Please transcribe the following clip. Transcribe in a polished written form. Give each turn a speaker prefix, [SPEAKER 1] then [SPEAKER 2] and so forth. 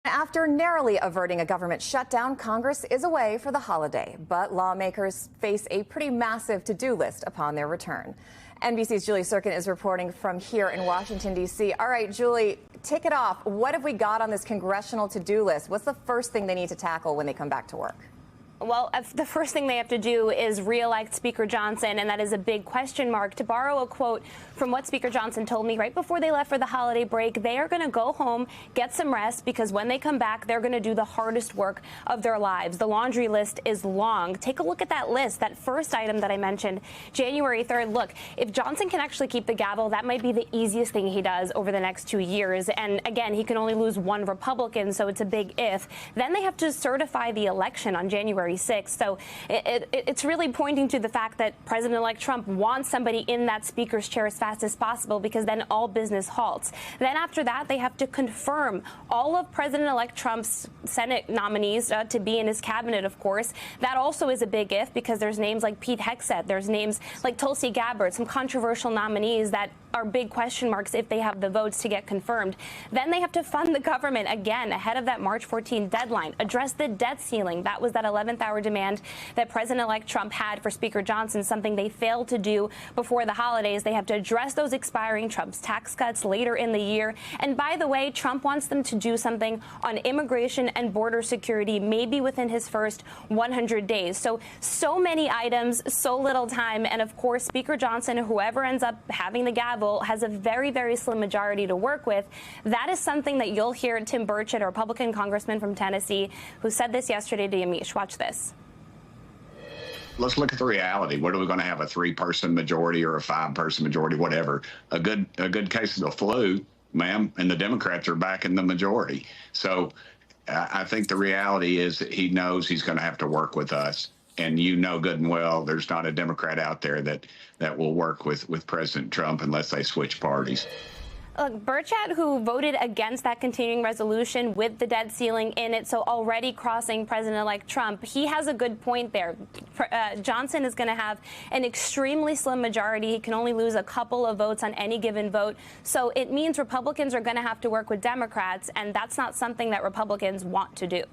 [SPEAKER 1] After narrowly averting a government shutdown, Congress is away for the holiday, but lawmakers face a pretty massive to-do list upon their return. NBC's Julie Surkin is reporting from here in Washington, D.C. All right, Julie, kick it off. What have we got on this congressional to-do list? What's the first thing they need to tackle when they come back to work?
[SPEAKER 2] Well, the first thing they have to do is re-elect Speaker Johnson, and that is a big question mark. To borrow a quote from what Speaker Johnson told me right before they left for the holiday break, they are going to go home, get some rest, because when they come back, they're going to do the hardest work of their lives. The laundry list is long. Take a look at that list, that first item that I mentioned, January 3rd. Look, if Johnson can actually keep the gavel, that might be the easiest thing he does over the next 2 years. And again, he can only lose one Republican, so it's a big if. Then they have to certify the election on January 6th. So it's really pointing to the fact that President-elect Trump wants somebody in that speaker's chair as fast as possible, because then all business halts. Then after that, they have to confirm all of President-elect Trump's Senate nominees to be in his cabinet, of course. That also is a big if, because there's names like Pete Hegseth, there's names like Tulsi Gabbard, some controversial nominees that are big question marks if they have the votes to get confirmed. Then they have to fund the government again ahead of that March 14 deadline, address the debt ceiling. That was that 11th hour demand that President-elect Trump had for Speaker Johnson, something they failed to do before the holidays. They have to address those expiring Trump's tax cuts later in the year. And by the way, Trump wants them to do something on immigration and border security, maybe within his first 100 days. So many items, so little time. And of course, Speaker Johnson, whoever ends up having the gavel, has a very, very slim majority to work with. That is something that you'll hear Tim Burchett, a Republican congressman from Tennessee, who said this yesterday to Yamiche. Watch this.
[SPEAKER 3] Let's look at the reality. What are we going to have, a 3-person majority or a 5-person majority, whatever? A good case of the flu, ma'am, and the Democrats are back in the majority. So I think the reality is that he knows he's going to have to work with us. And you know good and well there's not a Democrat out there that will work with President Trump unless they switch parties.
[SPEAKER 2] Look, Burchett, who voted against that continuing resolution with the debt ceiling in it, so already crossing President-elect Trump, he has a good point there. Johnson is going to have an extremely slim majority. He can only lose a couple of votes on any given vote. So it means Republicans are going to have to work with Democrats, and that's not something that Republicans want to do.